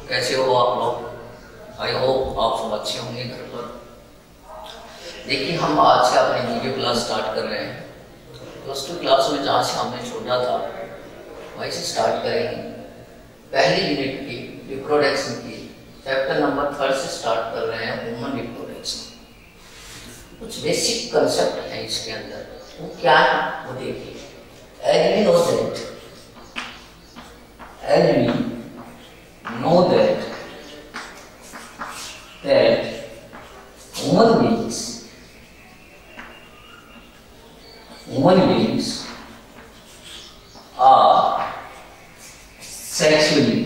कैसे हो आप लोग? आई होप आप सब अच्छे होंगे घर पर। देखिए हम आज से अपनी वीडियो क्लास स्टार्ट कर रहे हैं। +2 क्लास में जहाँ से हमने छोड़ा था वहीं से स्टार्ट करेंगे। पहली यूनिट की रिप्रोडक्शन की चैप्टर नंबर 3 से स्टार्ट कर रहे हैं, ह्यूमन रिप्रोडक्शन। कुछ बेसिक कंसेप्ट है इसके अंदर, वो क्या है वो देखिए। As we know that human beings are sexually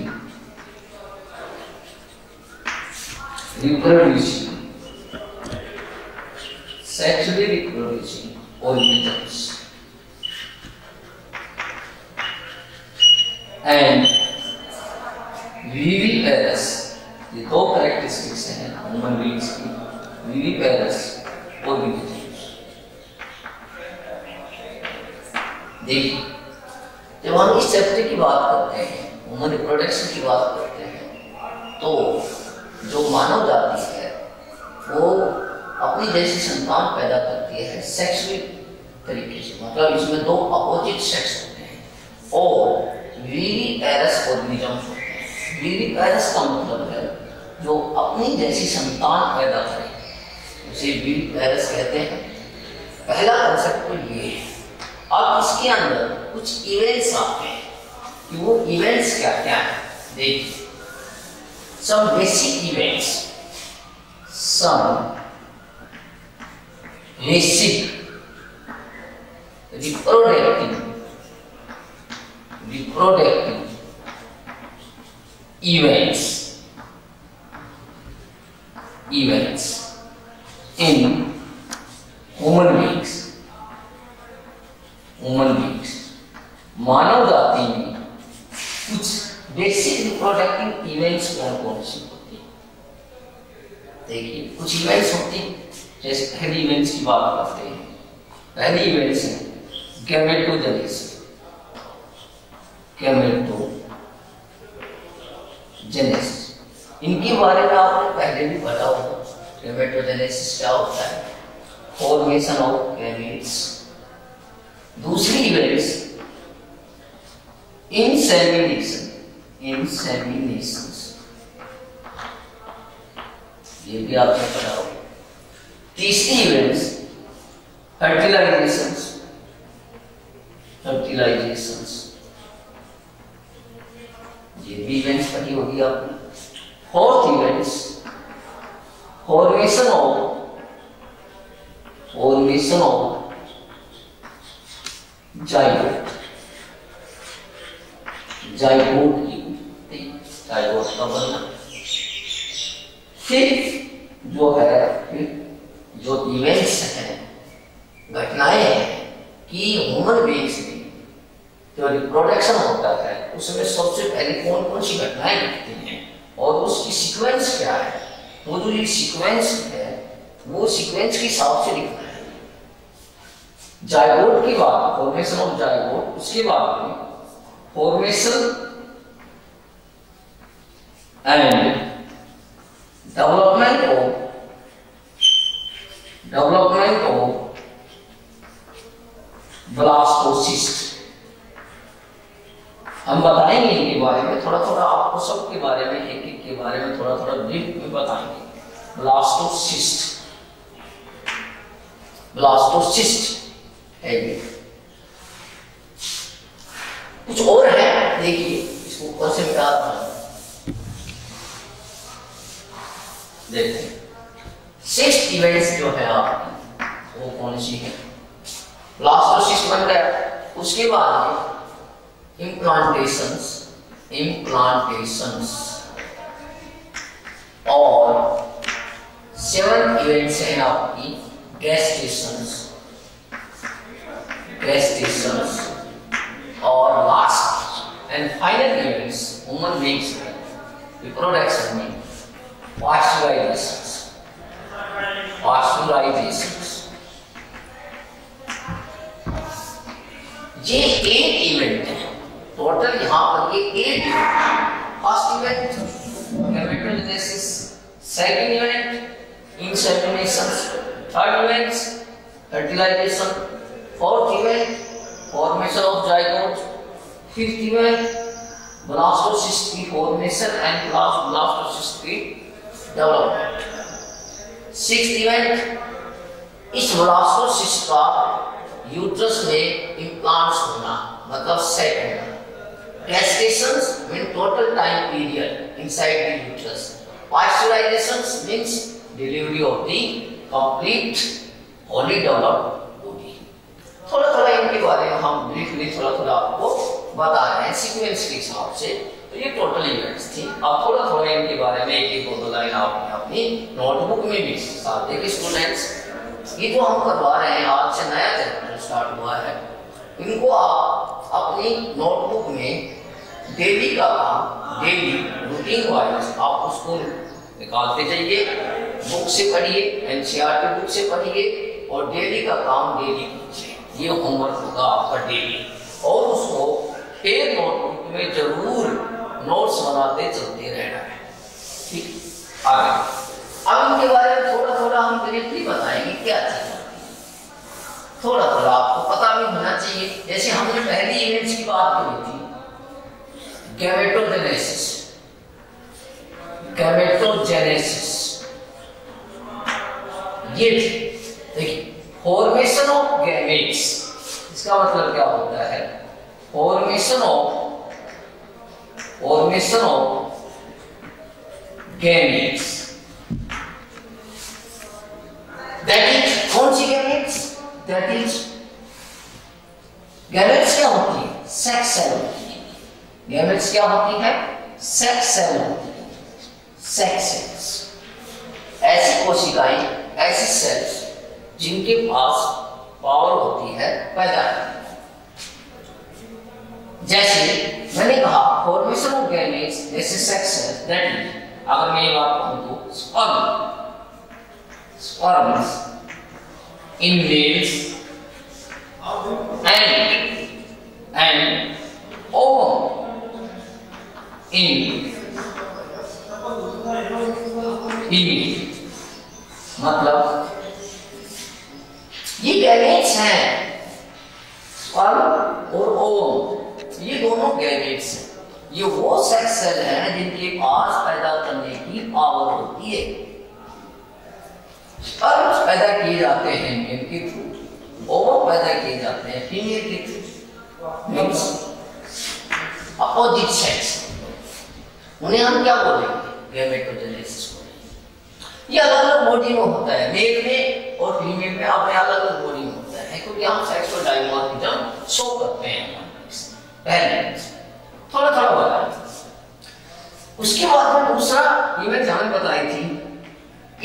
reproducing organisms, and viviparous, ये दो कैरेक्टरिस्टिक्स हैं ह्यूमन बीइंग्स की, viviparous organisms। देखिए जब हम इस चैप्टर की बात करते हैं, ह्यूमन रिप्रोडक्शन की बात करते हैं, तो जो मानव जाति है वो अपनी जैसी संतान पैदा करती है सेक्सुअल तरीके से, मतलब इसमें दो अपोजिट सेक्स होते हैं और विविपेरस ऑर्गेनिजम्स होते हैं। विविपेरस का मतलब है जो अपनी जैसी संतान पैदा करे, उसे विविपेरस कहते हैं। पहला कंसेप्ट तो ये है। अब इसके अंदर कुछ इवेंट्स आते हैं कि वो इवेंट्स क्या क्या है। देखिए some basic events, some basic reproductive events in human beings। मानव जाति में कुछ बेसिक रिप्रोडक्टिव इवेंट्स कौन कौन सी होती है? देखिए कुछ इवेंट्स होती हैं, जैसे पहली इवेंट्स की बात करते हैं। पहली इवेंट्स है गैमेटोजेनेसिस। इनके बारे में आपने पहले भी पढ़ा होगा। गैमेटोजेनेसिस क्या होता है? Formation of gametes. दूसरी इवेंट्स इंसेमिनेशन, ये भी आपने पढ़ा होगा। तीसरी इवेंट्स फर्टिलाइजेशंस, ये भी इवेंट्स पढ़ी होगी आपने। Fourth events formation of zygote का बनना। फिर जो इवेंट्स हैं, घटनाएं हैं कि ह्यूमन बीइंग्स में जो रिप्रोडक्शन होता है उसमें सबसे पहले कौन कौन सी घटनाएं घटती हैं और उसकी सीक्वेंस क्या है। वो जो ये सीक्वेंस है वो सीक्वेंस के हिसाब से लिखना है। जाइगोट की बात, फॉर्मेशन ऑफ जाइगोट, उसके बाद में formation and development of blastocyst. हम बताएंगे इनके बारे में थोड़ा थोड़ा, आपको सबके बारे में एक एक के बारे में थोड़ा थोड़ा ब्रीफ में बताएंगे। ब्लास्टोसिस्ट है ये। कुछ और है, देखिए इसको ऊपर से मिटा देखते हैं। 6 इवेंट्स जो है आपकी वो कौन सी है? ब्लास्टोसिस्ट बन गया, उसके बाद इम्प्लांटेशंस और 7 इवेंट्स हैं आपकी गेस्टेशंस और last and final events human beings में रिप्रोडक्शन में पास्चुराइजेशंस। ये 8 इवेंट है टोटल, यहाँ पर ये 8 event. First event gametogenesis. Second event, insemination. Third event, fertilization. Fourth event, formation of zygote. Fifth event, blastocyst की formation and blastocyst की development. Sixth event, इस ब्लास्टोसिस्ट का यूट्रस में इम्प्लांट्स होना, मतलब सेट होना. Gestations mean total time period inside the uterus. Pasteurizations means delivery of the complete fully developed body. थोड़ा थोड़ा इनके बारे में हम ब्रीफली थोड़ा आपको बता रहे हैं सीक्वेंस के हिसाब से. तो ये टोटल इवेंट्स थी. अब थोड़ा थोड़ा इनके बारे में एक एक दो लाइन आपने अपनी नोटबुक में भी साथ देखिए स्टूडेंट्स. ये जो हम करवा रहे हैं, आज से नया चैप्टर स्टार्ट हुआ है, इनको आप अपनी नोटबुक में डेली का काम, डेली रूटीन वाइज आप उसको निकालते जाइए. बुक से पढ़िए, एनसीईआरटी बुक से पढ़िए और डेली का काम डेली कीजिए. ये होमवर्क होगा आपका डेली. और उसको एक नोटबुक में जरूर नोट्स बनाते चलते रहना है. ठीक, आगे अब इनके बारे में थोड़ा थोड़ा हम ब्रीफली बताएंगे क्या चीज होती है. थोड़ा थोड़ा आपको पता भी होना चाहिए. जैसे हमने पहली इवेंट्स की बात करी थी, गैमेटोजेनेसिस. गैमेटोजेनेसिस ये देखिए, फॉर्मेशन ऑफ गैमेट्स. इसका मतलब क्या होता है? Formation of gametes. That is कौन सी गैमेट्स? That is गैमेट्स क्या होती है? सेक्स सेल होती है. गैमेट्स क्या होती है? सेक्स सेल होती है. सेक्स सेल्स ऐसी कोशिकाएं, ऐसी सेल्स जिनके पास पावर होती है पैदा करने. जैसे मैंने कहा फॉर्मेशन ऑफ गैमेट्स जैसे सेक्स सेल्स. दैट इज, अगर मैं ये बात कहूं तो sperms in males and ovum in female. मतलब ये गैमेट्स हैं, स्पर्म और ओवम, ये दोनों गैमेट्स हैं. ये वो सेक्स सेल हैं जिनके पास पैदा करने की पावर होती है. स्पर्म्स पैदा किए जाते हैं मेल के थ्रू, ओवम पैदा किए जाते हैं फीमेल के थ्रू. Means opposite sex. उन्हें हम क्या बोलेंगे? गैमेटोजेनेसिस बोलेंगे. ये अलग अलग बॉडी में होता है, मेल में और फीमेल में अपने अलग अलग बॉडी में होता है, क्योंकि हम सेक्सुअल डायमॉर्फिज्म शो करते हैं. पहले थोड़ा थोड़ा बताया. उसके बाद में दूसरा इवेंट हमें बताई थी,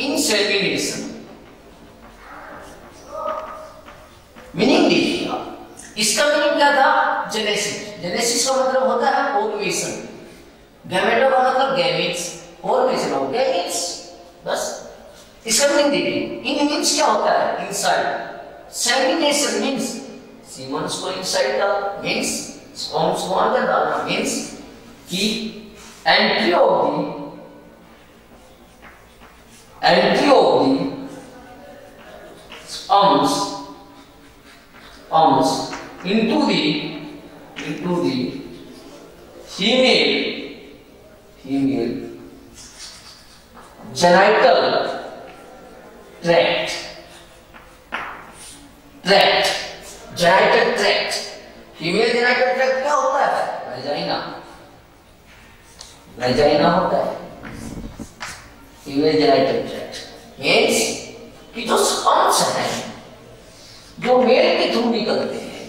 इंसेमिनेशन. मीनिंग देखिएगा, इसका मीनिंग क्या था? जेनेसिस. जेनेसिस का मतलब होता है फॉर्मेशन. गैमेटो का मतलब गैमेट्स, फॉर्मेशन ऑफ गैमेट्स. बस इसका मीनिंग देखिए. इन मींस क्या होता है? इनसाइड. सेमिनेशन मींस सीमेंस को इनसाइड डालना, मींस स्पर्म्स को अंदर डालना, मींस कि entry of the sperms into the female genital tract. Genital tract. Female genital tract क्या होता है? वैजाइना होता है. फीमेल जेनिटल ट्रैक्ट मींस कि जो स्पर्म्स हैं जो मेल के थ्रू निकलते हैं,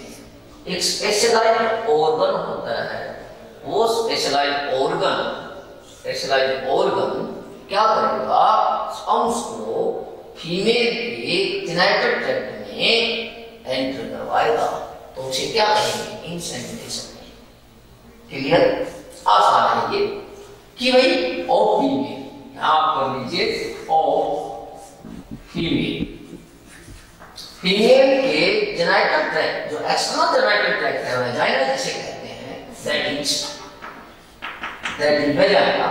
एक स्पेशलाइज्ड ऑर्गन होता है. वो स्पेशलाइज्ड ऑर्गन क्या करेगा? स्पर्म्स को फीमेल के जेनिटल ट्रैक्ट में एंटर करवाएगा. तो उसे क्या कहेंगे? इंसेमिनेशन. क्लियर? आसान है ये कि भाई ऑफ फीमेल. आप कर लीजिए ऑफ फीमेल. फीमेल के जेनिटल ट्रैक्ट, जो एक्सटर्नल जेनिटल ट्रैक्ट है, वैजाइना जिसे कहते हैं, दैट इज वैजाइना.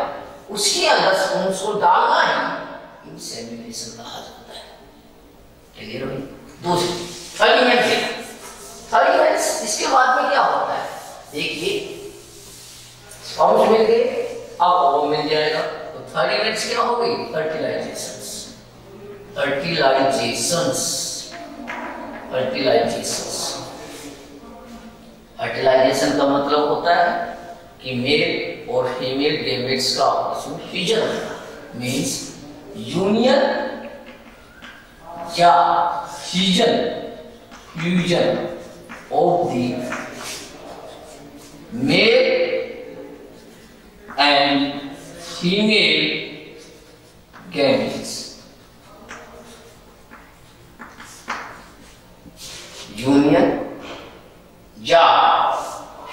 उसके अंदर स्पून्स को डालना ही इंसेमिनेशन कहा जाता है। क्लियर हो? दूसरी थर्ड इवेंट, इसके बाद में क्या होता है? देखिए स्पर्म्स मिल गए, अब ओवम मिल जाएगा, तो थर्ड इवेंट क्या हो गई? फर्टिलाइजेशन का मतलब होता है कि मेल और फीमेल गैमेट्स का आपस में फ्यूजन होना, मींस यूनियन या fusion of the male and female gametes. Union या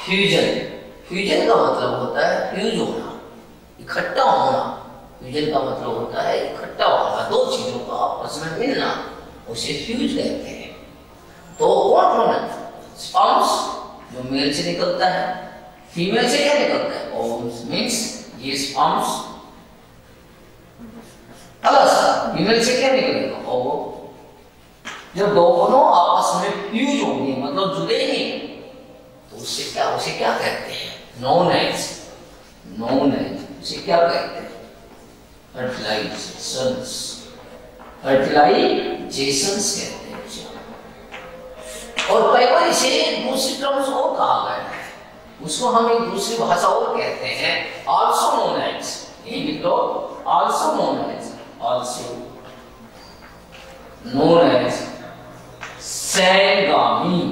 फ्यूजन का मतलब होता है फ्यूज होना, इकट्ठा होना। फ्यूजन का मतलब होता है इकट्ठा होना, दो चीजों का आपस में मिलना, उसे फ्यूज कहते हैं। तो व्हाट होना? स्पर्म्स जो मेल से निकलता है, फीमेल से क्या निकलता है? ओवम्स, मींस ये स्पर्म्स प्लस फीमेल से क्या निकलेगा? ओवम। जब दोनों आपस में फ्यूज होंगे मतलब जुड़ेंगे, तो उसे क्या कहते हैं? नोन एज उसे क्या कहते हैं? फर्टिलाइजेशंस कहते हैं उसे। और कई बार इसे दूसरी टर्म्स और कहा गया है, उसको हम एक दूसरी भाषा और कहते हैं, आल्सो नोन एज। ये लिखो, आल्सो नोन एज सैनगामी।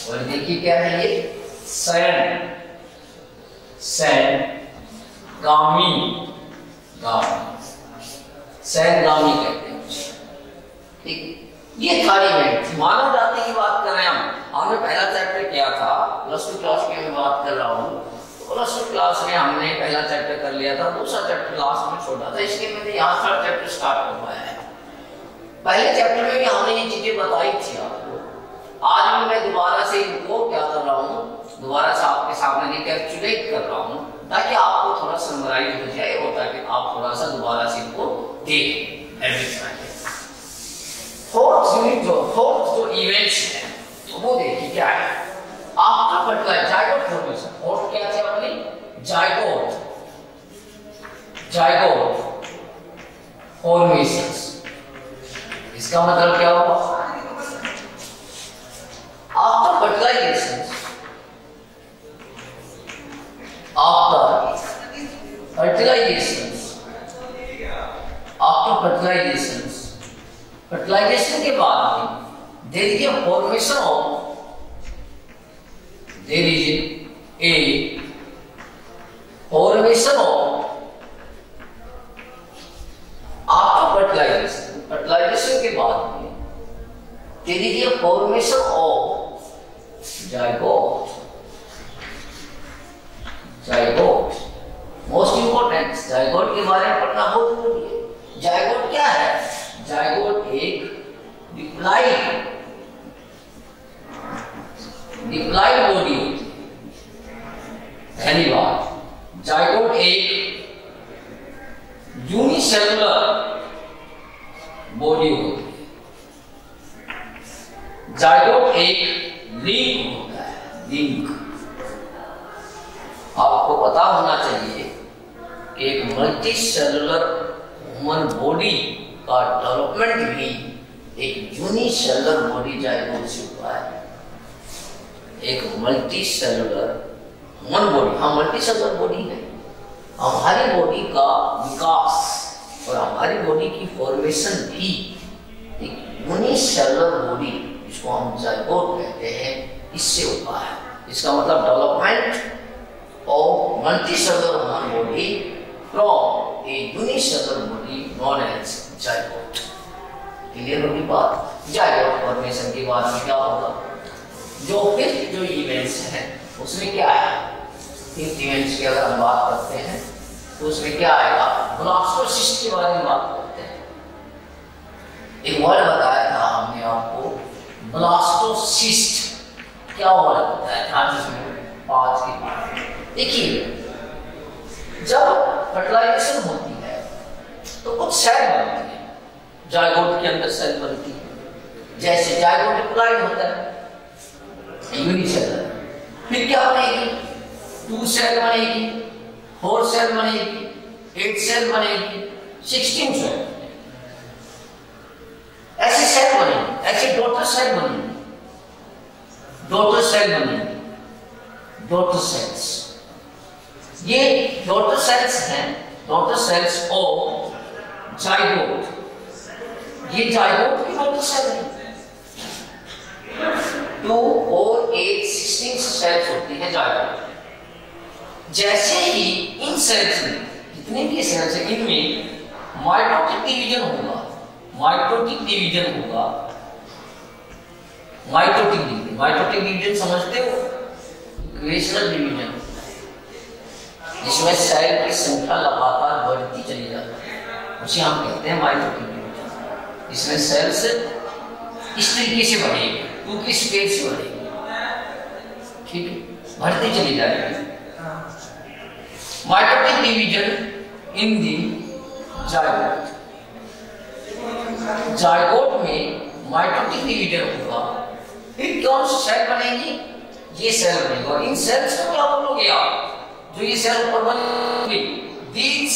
और देखिए क्या है ये? सैनगामी कहते हैं। ठीक, ये थर्ड इवेंट मानव जाति की बात कर रहे हैं हमने पहला चैप्टर किया था, प्लस 2 क्लास की मैं बात कर रहा हूँ। प्लस 2 क्लास में हमने पहला चैप्टर कर लिया था, दूसरा चैप्टर क्लास में छोड़ा था, इसलिए मैंने यहाँ थर्ड चैप्टर स्टार्ट करवाया है। पहले चैप्टर में भी हमने ये चीजें बताई थी आपको। आज भी मैं दोबारा से इनको क्या कर रहा हूँ, दोबारा से आपके सामने रिकैप्चुलेट कर रहा हूँ, ताकि आपको थोड़ा समराइज हो जाए और ताकि आप थोड़ा सा दोबारा से इनको देखें। फोर्थ जो इवेंट्स है तो वो देखिए क्या है? After fertilization zygote formation. Fourth क्या थे अपनी? Zygote formations. इसका मतलब क्या होगा? आफ्टर फर्टिलाइजेशन फर्टिलाइजेशन के बाद there is a formation of after fertilization के बाद में there is a formation of zygote. Most important, zygote के बारे में पढ़ना बहुत जरूरी है। जायगोट क्या है? जायगोट एक डिप्लॉइड बॉडी होती है। पहली बात, जायगोट एक यूनिसेलुलर बॉडी होती है। जायगोट एक लिंक होता है, लिंक। आपको पता होना चाहिए कि एक मल्टी सेलुलर ह्यूमन बॉडी का डेवलपमेंट भी एक यूनिसेलुलर बॉडी जायगोट से हुआ है। एक मल्टी सेलुलर ह्यूमन बॉडी, हाँ मल्टी सेलुलर बॉडी है। हमारी बॉडी का विकास और हमारी बॉडी की फॉर्मेशन भी एक यूनिसेलुलर बॉडी, जिसको हम जायगोट कहते हैं, इससे हुआ है। इसका मतलब development of multicellular human body from a unicellular body known as zygote। Clear होगी बात? जायगोट फॉर्मेशन के बाद में क्या होगा? जो फिफ्थ जो इवेंट्स हैं उसमें क्या है? फिफ्थ इवेंट्स की अगर हम बात करते हैं तो उसमें क्या आएगा? ब्लास्टोसिस्ट के बारे में बात करते हैं। एक वर्ड बताया था हमने आपको, ब्लास्टोसिस्ट। क्या वर्ड बताया था जिसमें? 5 के। देखिए जब फर्टिलाइजेशन होती है तो कुछ सेल बनती है, जायगोट के अंदर सेल बनती है, जैसे जायगोट डिप्लॉयड होता है यूनिसेलर, फिर क्या बनेगी 2 सेल बनेगी, 4 सेल बनेगी, 8 सेल बनेगी, 16 सेल, ऐसे सेल बनेगी, ऐसे डॉटर सेल बनेगी, डॉटर सेल बनेगी, डॉटर सेल्स। ये डॉटर सेल्स हैं, डॉटर सेल्स ऑफ जाइगोट। ये जाइगोट की डॉटर सेल है। 2 और 8 16 सेल्स होती हैं जाइगोट। जैसे ही इन सेल्स में जितने भी सेल्स हैं इनमें माइटोटिक डिवीजन होगा, माइटोटिक डिवीजन होगा, माइटोटिक डिवीजन समझते हो, इक्वेशनल डिवीजन, जिसमें सेल की संख्या लगातार बढ़ती चली जाती है, उसे हम कहते हैं माइटोटिक डिवीजन। इसमें सेल्स इस तरीके से बढ़ेगी, 2 की स्पीड से बढ़ेगी, ठीक है, बढ़ती चली जाएगी। Mitotic division in the zygote. Zygote में माइटोटिक डिवीजन होगा, फिर कौन सी सेल बनेगी, ये सेल बनेगा। इन सेल्स को क्या बोलोगे आप, जो ये सेल ऊपर बनेगी, these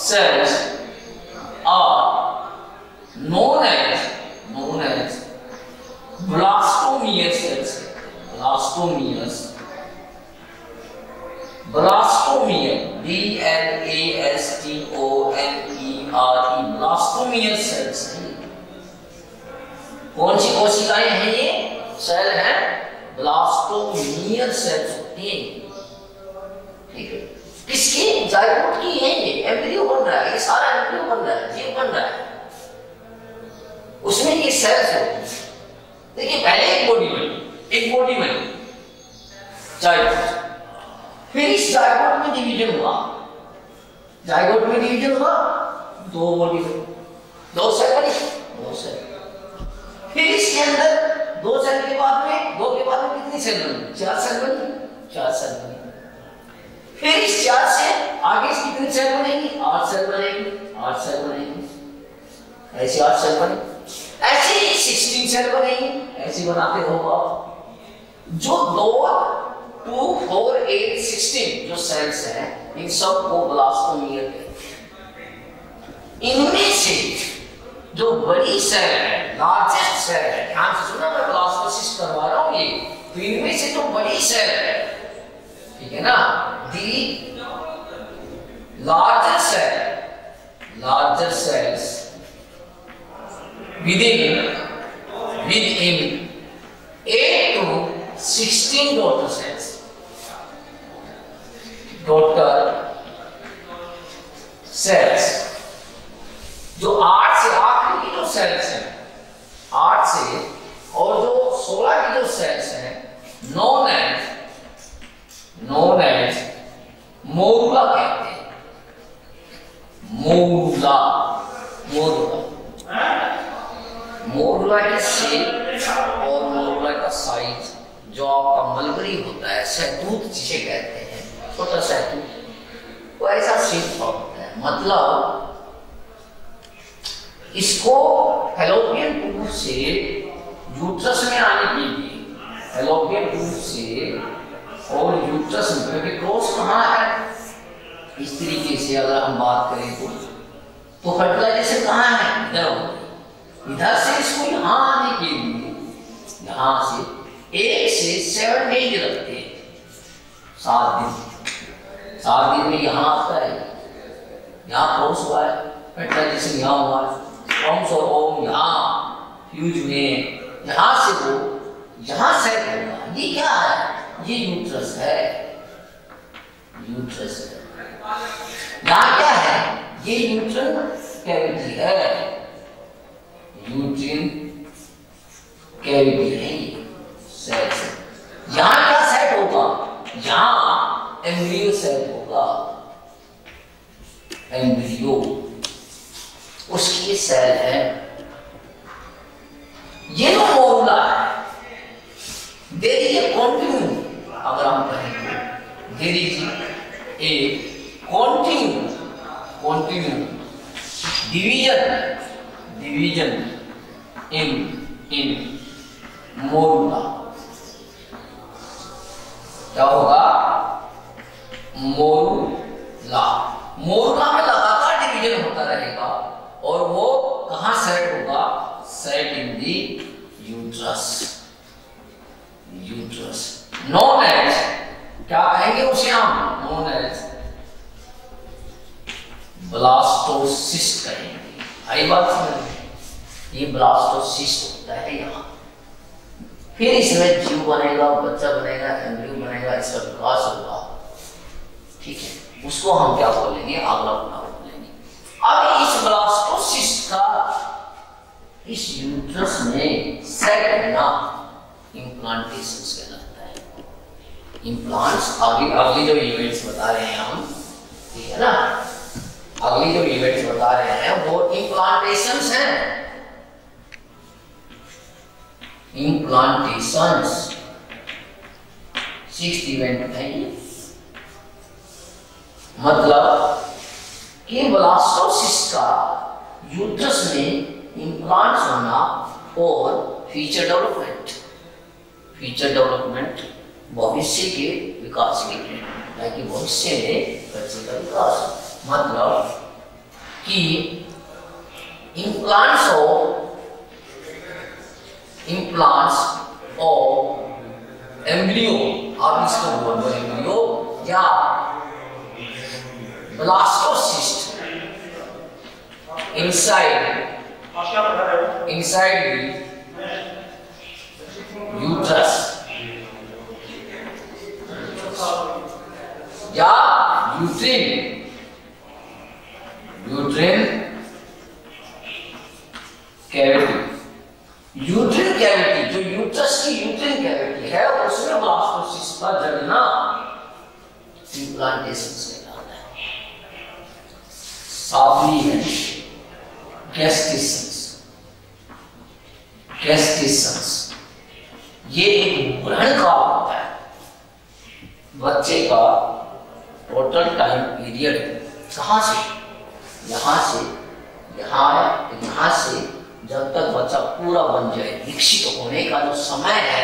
cells are known as blastomere cells। blastomere, blastomere cells। कौन सी कोशिकाएं हैं ये, सेल है ब्लास्टोमियर सेल्स होती है, ठीक है। किसकी, जायगोट की है, ये एम्ब्रियो बन रहा है, ये सारा एम्ब्रियो बन रहा है, जीव बन रहा है, उसमें ये सेल्स होती है। देखिए पहले एक बॉडी बनी जायगोट, फिर इस जायगोट में डिवीजन हुआ, जायगोट में डिवीजन हुआ, 2 बॉडी बनी, 2 सेल बनी, 2 सेल, फिर इसके अंदर 2 सेल के बाद में, 2 के बाद में कितनी सेल बनी, 4 सेल बनी, 4 सेल बनी, फिर इस 4 से आगे कितनी सेल बनेगी, 8 सेल बनेगी, 8 सेल बनेगी, ऐसी 8 सेल बनेगी, ऐसे ही 16 सेल बनेगी, ऐसे बनाते हो आप। जो 2 4 8 16 जो सेल्स हैं, इन सब को ब्लास्टोमियर कहते हैं। इनमें से जो बड़ी सेल है, लार्जेस्ट सेल है, ध्यान से सुना, मैं ब्लास्टोसिस करवा रहा हूं ये, तो इनमें से जो बड़ी सेल है, ठीक है ना, दी larger sales within 8 to 16 daughter cells, जो 8 से आखिरी की जो सेल्स हैं, 8 से और जो 16 की जो सेल्स हैं, known as मोरुला कहते हैं, मोरुला की शेप और मोरुला का साइज, जो आपका मलबरी होता है, सहतूत जिसे कहते हैं, छोटा सहतूत, वो ऐसा शेप होता है। मतलब इसको फैलोपियन ट्यूब से यूट्रस में आने के लिए, फैलोपियन ट्यूब से और यूट्रस में क्रॉस कहाँ है, इस तरीके से अगर हम बात करें तो फर्टिलाइजेशन कहाँ है, इधर से इसको यहाँ आने के लिए, यहाँ से 1 से 7 डेज लगते हैं, 7 दिन में यहाँ आता है, यहाँ क्रॉस हुआ है, फर्टिलाइजेशन यहाँ हुआ है, स्पर्म्स और ओवम यहाँ फ्यूज हुए, यहाँ से वो यहाँ सेट होगा। ये क्या है, ये यूट्रस है, यूट्रस है। यहाँ क्या है, ये यूट्रन कैविटी है, यूट्रिन कैविटी है, ये सेट। यहाँ क्या सेट होगा, यहाँ एम्ब्रियो सेट होगा, एम्ब्रियो, उसकी सेल है। ये जो मोरुला है, देयर इज ए कंटिन्यू, अगर हम कहेंगे there is a continue division in morula, क्या होगा? मोरूला में लगातार डिवीजन होता रहेगा और वो कहां सेट होगा? सेट इन दी यूट्रस। नोन एज, क्या कहेंगे उसे हम? नोन एज ब्लास्टोसिस्ट कहेंगे। आई बात समझ? ये ब्लास्टोसिस्ट होता है यहाँ। फिर इसमें जीव बनेगा, बच्चा बनेगा, एम्ब्रियो बनेगा, इसका विकास होगा। ठीक है, उसको हम क्या बोलेंगे? अगला गुना बोलेंगे। अब इस ब्लास्टोसिस्ट का इस यूट्रस में सेट होना इम्प्लांटेशन कहलाता है। इम्प्लांट्स अगली जो इवेंट्स बता रहे हैं हम, ठीक है ना, अगली जो इवेंट्स बता रहे हैं वो इम्प्लांटेशंस हैं। इम्प्लांटेशंस 6th इवेंट है ये। मतलब कि ब्लास्टोसिस्ट का यूट्रस में इम्प्लांट्स होना और फीचर डेवलपमेंट भविष्य के विकास के लिए, ताकि भविष्य में बच्चे का विकास। मतलब कि इम्प्लांट्स ऑफ एम्ब्रियो, आप इसको बोल दो एम्ब्रियो या ब्लास्टोसिस्ट inside the uterus या यूट्रिन कैविटी, जो यूट्रस की यूट्रिन कैविटी है उसमें ब्लास्टोसिस्ट का जड़ना इम्प्लांटेशन से कहलाता है। सातवीं है गेस्टेशंस। ये एक ग्रहण काल होता है। बच्चे का टोटल टाइम पीरियड कहां से, यहां से जब तक बच्चा पूरा बन जाए, विकसित होने का जो समय है,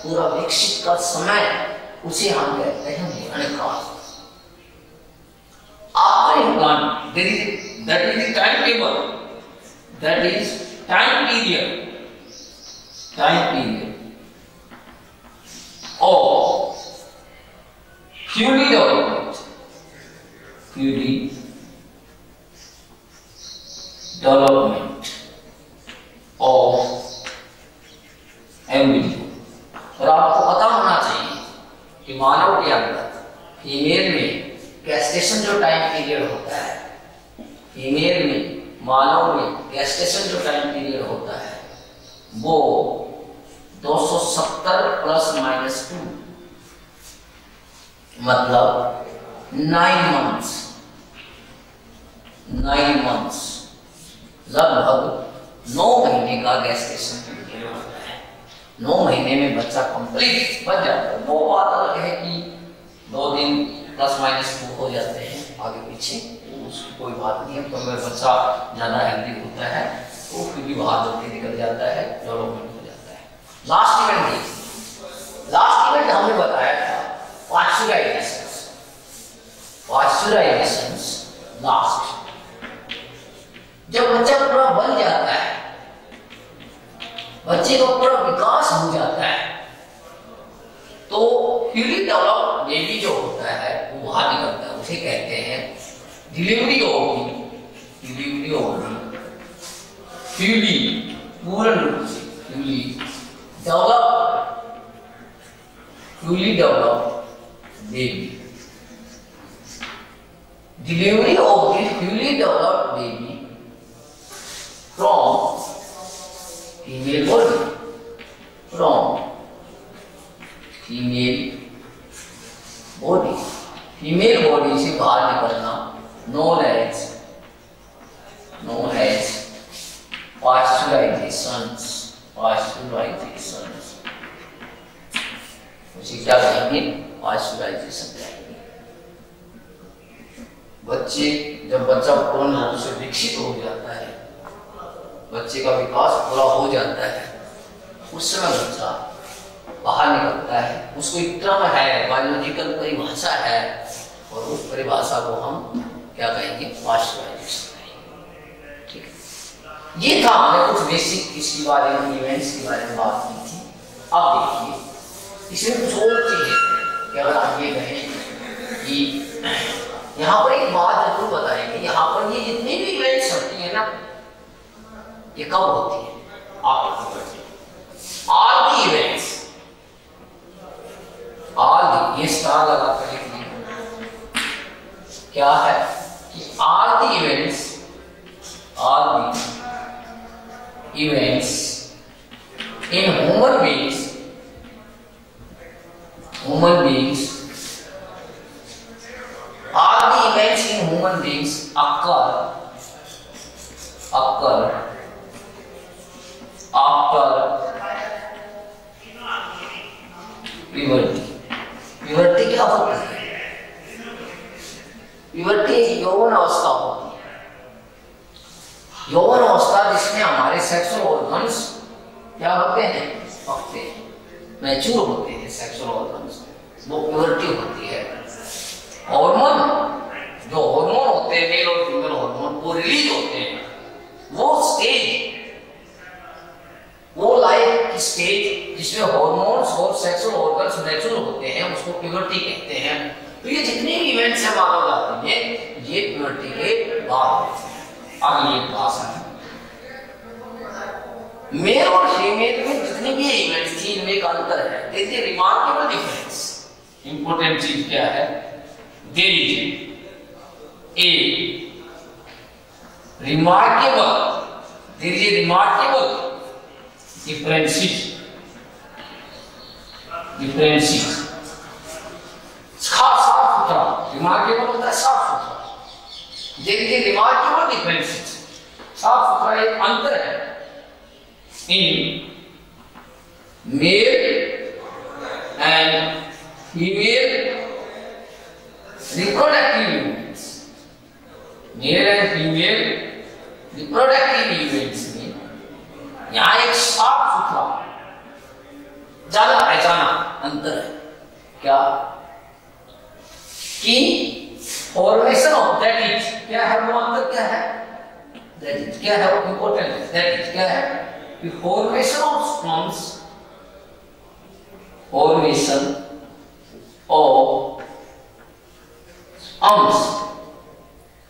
पूरा विकसित का समय, उसे हम कहते हैं ग्रहण काल। After implant, that is the timetable, that is time period of Fury development of embryo। और आपको पता होना चाहिए कि मानव के अंदर फीमेल में गेस्टेशन जो टाइम पीरियड होता है, मानव में गेस्टेशन जो टाइम पीरियड होता है वो 270 ± 2, मतलब 9 months, लगभग 9 महीने का गेस्टेशन पीरियड होता है। 9 महीने में बच्चा कंप्लीट बन जाता है। वो बात अलग है कि 2 दिन ± 2 हो जाते हैं आगे पीछे, उसकी कोई बात नहीं है। तो अगर बच्चा ज्यादा हेल्दी होता है तो फिर भी बाहर जल्दी निकल जाता है, डेवलपमेंट हो जाता है। लास्ट इवेंट हमने बताया था पाश्चराइजेशंस। लास्ट, जब बच्चा पूरा बन जाता है, बच्चे का पूरा विकास हो जाता है, तो फ्यूली डेवलप बेबी जो होता है वो बाहर निकलता है। उसे कहते हैं डिलीवरी होगी, फ्यूली पूर्ण रूप से fully developed baby. Delivery of the fully developed baby from female body, female body से बाहर निकलना known as पाश्चराइजेशंस। उसे क्या कहेंगे? पाश्चराइजेशन कहेंगे। जब बच्चा पूर्ण रूप से विकसित हो जाता है, बच्चे का विकास पूरा हो जाता है, उस समय बच्चा बाहर निकलता है, उसको एक क्रम है, बायोलॉजिकल परिभाषा है, और उस परिभाषा को हम क्या कहेंगे? पाश्चराइजेशन कहेंगे। ठीक है, ये था हमने कुछ बेसिक इसके बारे में, इवेंट्स के बारे में बात की थी। अब देखिए इसमें कुछ और चीजें कि अगर आप ये कहें कि यहाँ पर एक बात जरूर बताएंगे, यहाँ पर ये जितनी भी इवेंट्स होती है ना, ये कब होती है? आप all the events, all the, ये स्टार लगा कर लिख लीजिए, क्या है कि all the events, all the events in human beings, human beings, all the events in human beings occur after puberty. puberty क्या होती है? puberty यौवन अवस्था होती है, यौवन अवस्था जिसमें हमारे सेक्सुअल ऑर्गन्स क्या होते हैं? पकते हैं, मैच्योर होते हैं सेक्सुअल ऑर्गन्स, वो प्यूबर्टी होती है। हार्मोन, जो हार्मोन होते हैं मेल और फीमेल हार्मोन, वो रिलीज होते हैं। वो स्टेज, वो लाइफ स्टेज जिसमें हार्मोन्स और सेक्सुअल ऑर्गन्स मैच्योर होते हैं, उसको प्यूबर्टी कहते हैं। तो ये जितने भी इवेंट्स हैं मानव जाति में, ये प्यूबर्टी के बाद होते हैं। अब ये क्लास है, मेल और फीमेल में जितने भी इवेंट्स थी, इनमें एक अंतर है। देखिए रिमार्केबल डिफरेंस, इंपॉर्टेंट चीज क्या है? There is a remarkable differences, साफ सुथरा, रिमार्केबल होता है साफ सुथरा। देखिए रिमार्केबल डिफरेंसेस, साफ सुथरा एक अंतर है in male and female reproductive events, male and female reproductive events में यहाँ एक साफ सुथरा जाना पहचाना अंतर है। क्या कि फॉर्मेशन ऑफ दैट इज, क्या है वो अंतर? क्या है दैट इज? क्या है वो इंपॉर्टेंट है? दैट इज क्या है? formation of sperms, formation of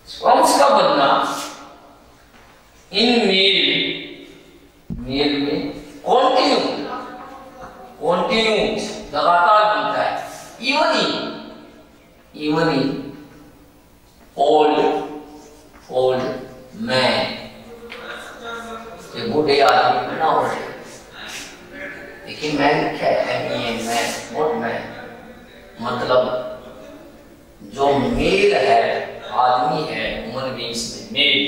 sperms का बनना इन मेल में कंटिन्यू लगातार बनता है। इवन इन ओल्ड मैन, ये बूढ़े आदमी ना हो, लेकिन मैं लिखा है मैन, मतलब जो मेल है, आदमी है ह्यूमन बीइंग्स में मेल,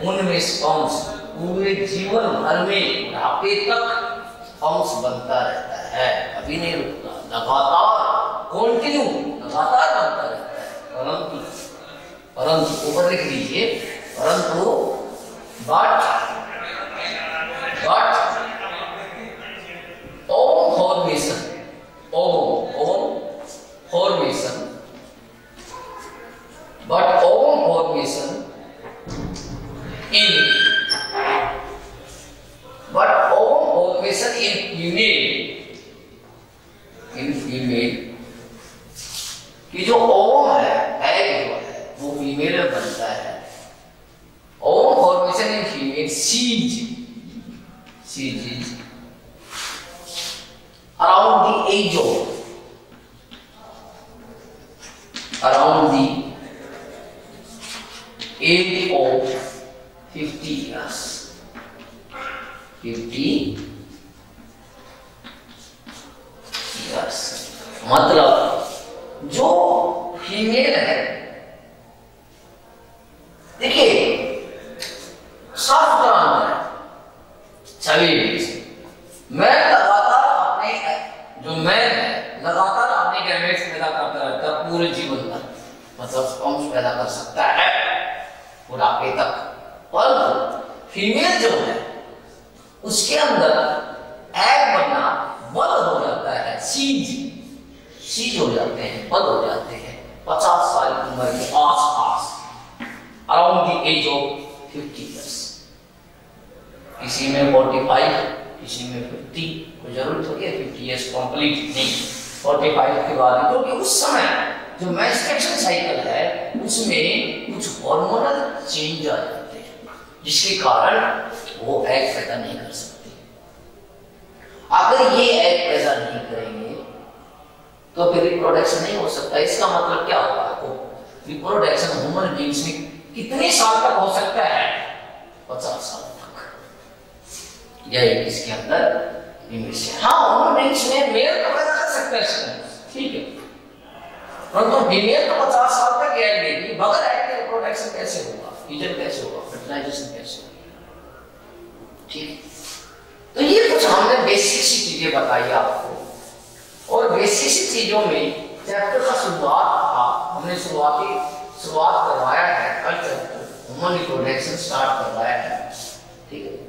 उनमें स्पर्म्स पूरे जीवन भर में बुढ़ापे तक स्पर्म्स बनता रहता है, अभी नहीं रुकता, लगातार कंटिन्यू लगातार बनता रहता है। परंतु ऊपर लिख लीजिए, परंतु बट in female कि जो ओवम है, एग जो है वो फीमेल में बनता है। Ovum formation in female, ceases around the age of 50 years, 50 years मतलब जो फीमेल है, देखिए साफ तरह है छवि में, मैं लगातार अपने जो मैं है लगातार अपने गैमेट्स पैदा करता रहता है पूरे जीवन भर, मतलब स्पर्म्स पैदा कर सकता है बुढ़ापे तक। परंतु फीमेल जो है उसके अंदर एग बनना बंद हो जाता है, सीज हो जाते हैं, बंद हो जाते हैं 50 साल की उम्र के आसपास, around the age of 50 years. किसी में 45, किसी में 50, कोई जरूरत होगी 50 इयर्स कंप्लीट नहीं, 45 के बाद, क्योंकि उस समय जो मेंस्ट्रुएशन साइकिल है उसमें कुछ हार्मोनल चेंज आ जाते हैं जिसके कारण वो एग पैदा नहीं कर सकते। अगर ये एग पैदा नहीं करेंगे तो फिर रिप्रोडक्शन नहीं हो सकता। इसका मतलब क्या होगा? आपको रिप्रोडक्शन ह्यूमन बीइंग्स में कितने साल तक हो सकता है? 50 साल तक। यही इसके अंदर इंग्लिश है। हाँ, ह्यूमन बीइंग्स में मेल तो पैदा कर सकता है, ठीक है, परंतु फीमेल तो 50 साल तक एग देगी। बगैर एग के रिप्रोडक्शन कैसे होगा? फ्यूजन कैसे होगा? फर्टिलाइजेशन कैसे होगा? ठीक है, तो ये कुछ हमने बेसिक सी चीजें बताई आपको, और बेसिक सी चीजों में चैप्टर का शुरुआत था, हमने शुरुआत करवाया है, कल चैप्टर ह्यूमन रिप्रोडक्शन स्टार्ट करवाया है, ठीक है।